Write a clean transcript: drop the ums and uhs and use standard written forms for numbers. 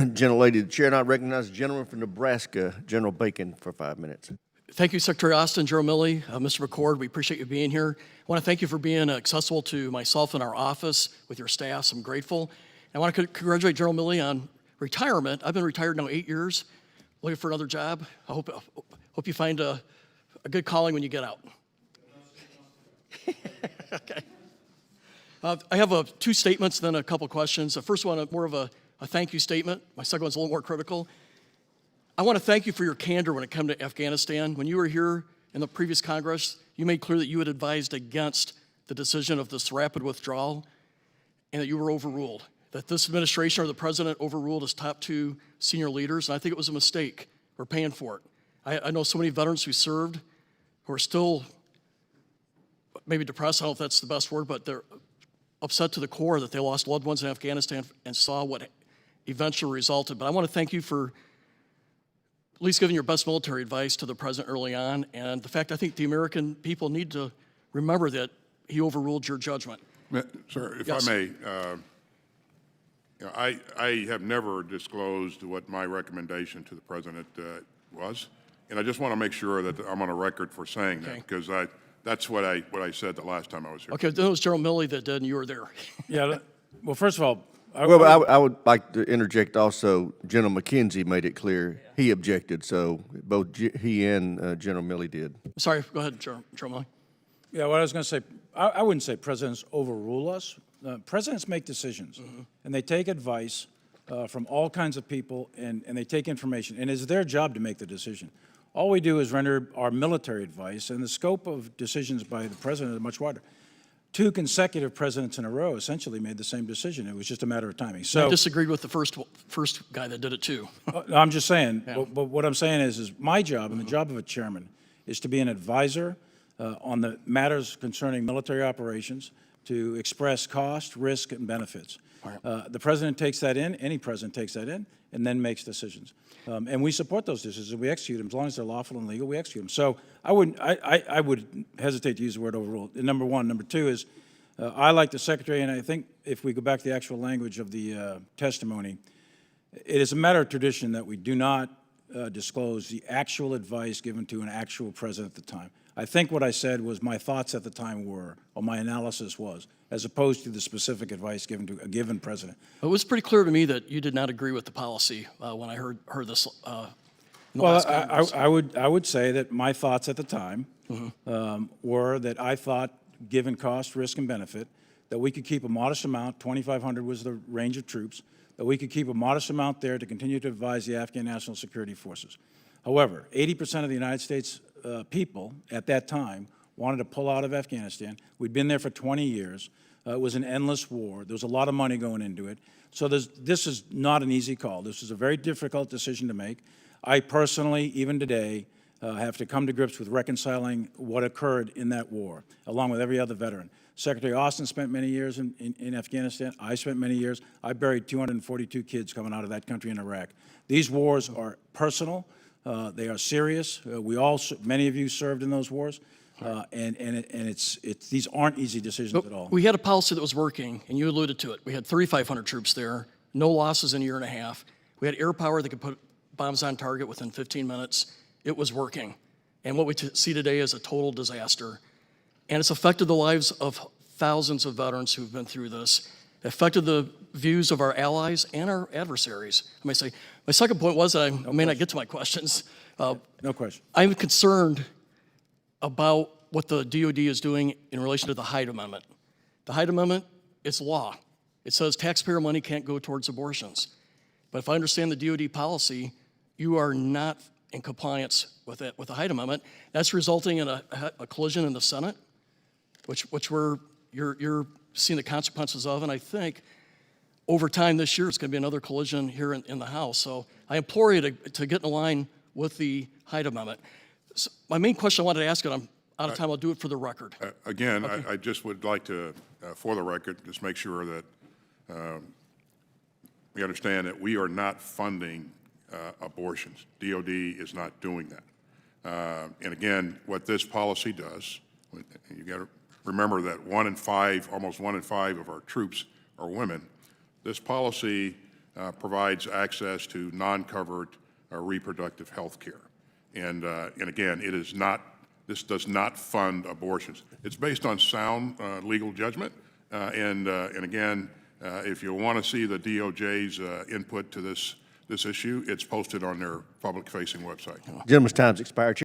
Gentlelady, the chair now recognizes the gentleman from Nebraska, General Bacon, for 5 minutes. Thank you, Secretary Austin, General Milley, Mr. McCord. We appreciate you being here. I want to thank you for being accessible to myself and our office with your staffs. I'm grateful. I want to congratulate General Milley on retirement. I've been retired now 8 years, looking for another job. I hope you find a good calling when you get out. Okay. I have two statements, then a couple questions. The first one, more of a thank you statement. My second one's a little more critical. I want to thank you for your candor when it came to Afghanistan. When you were here in the previous Congress, you made clear that you had advised against the decision of this rapid withdrawal and that you were overruled, that this administration or the president overruled his top two senior leaders, and I think it was a mistake. We're paying for it. I know so many veterans who served who are still maybe depressed, I don't know if that's the best word, but they're upset to the core that they lost loved ones in Afghanistan and saw what eventually resulted. But I want to thank you for at least giving your best military advice to the president early on, and the fact I think the American people need to remember that he overruled your judgment. Sir, if Yes. I may, I have never disclosed what my recommendation to the president was, and I just want to make sure that I'm on a record for saying that, because that's what I said the last time I was here. Okay, that was General Milley that did, and you were there. Yeah, well, first of all, I would like to interject also, General McKenzie made it clear he objected, so both he and General Milley did. Sorry, go ahead, General Milley. yeah, what I was going to say, I wouldn't say presidents overrule us. Presidents make decisions, and they take advice from all kinds of people, and they take information, and it's their job to make the decision. All we do is render our military advice, and the scope of decisions by the president is much wider. 2 consecutive presidents in a row essentially made the same decision. It was just a matter of timing. So I disagreed with the first guy that did it too. I'm just saying, but what I'm saying is my job and the job of a chairman is to be an advisor on the matters concerning military operations, to express cost, risk, and benefits. The president takes that in, any president takes that in, and then makes decisions. And we support those decisions, and we execute them. As long as they're lawful and legal, we execute them. So I would hesitate to use the word overruled, number one. Number two is, I, like the Secretary, and I think if we go back to the actual language of the testimony, it is a matter of tradition that we do not disclose the actual advice given to an actual president at the time. I think what I said was my thoughts at the time were, or my analysis was, as opposed to the specific advice given to a given president. It was pretty clear to me that you did not agree with the policy when I heard this. Well, I would say that my thoughts at the time were that I thought, given cost, risk, and benefit, that we could keep a modest amount, 2,500 was the range of troops, that we could keep a modest amount there to continue to advise the Afghan National Security Forces. However, 80% of the United States people at that time wanted to pull out of Afghanistan. We'd been there for 20 years. It was an endless war. There was a lot of money going into it. So this is not an easy call. This is a very difficult decision to make. I personally, even today, have to come to grips with reconciling what occurred in that war, along with every other veteran. Secretary Austin spent many years in Afghanistan. I spent many years. I buried 242 kids coming out of that country in Iraq. These wars are personal. They are serious. Many of you served in those wars. These aren't easy decisions at all. We had a policy that was working, and you alluded to it. We had 3,500 troops there, no losses in a year and a half. We had air power that could put bombs on target within 15 minutes. It was working. And what we see today is a total disaster. And it's affected the lives of thousands of veterans who've been through this. It affected the views of our allies and our adversaries. I may say, my second point was that I may not get to my questions. No question. I'm concerned about what the DOD is doing in relation to the Hyde Amendment. The Hyde Amendment is law. It says taxpayer money can't go towards abortions. But if I understand the DOD policy, you are not in compliance with it, with the Hyde Amendment. That's resulting in a collision in the Senate, which you're seeing the consequences of, and I think over time this year it's going to be another collision here in the House. So I implore you to get in line with the Hyde Amendment. So my main question I wanted to ask, and I'm out of time, I'll do it for the record. Again, okay. I just would like to, for the record, just make sure that we understand that we are not funding abortions. DOD is not doing that. And again, what this policy does, you got to remember that almost one in five of our troops are women. This policy provides access to non-covered reproductive health care. And again, it is not, this does not fund abortions. It's based on sound legal judgment. And again, if you want to see the DOJ's input to this issue, it's posted on their public-facing website. Gentleman's time's expired.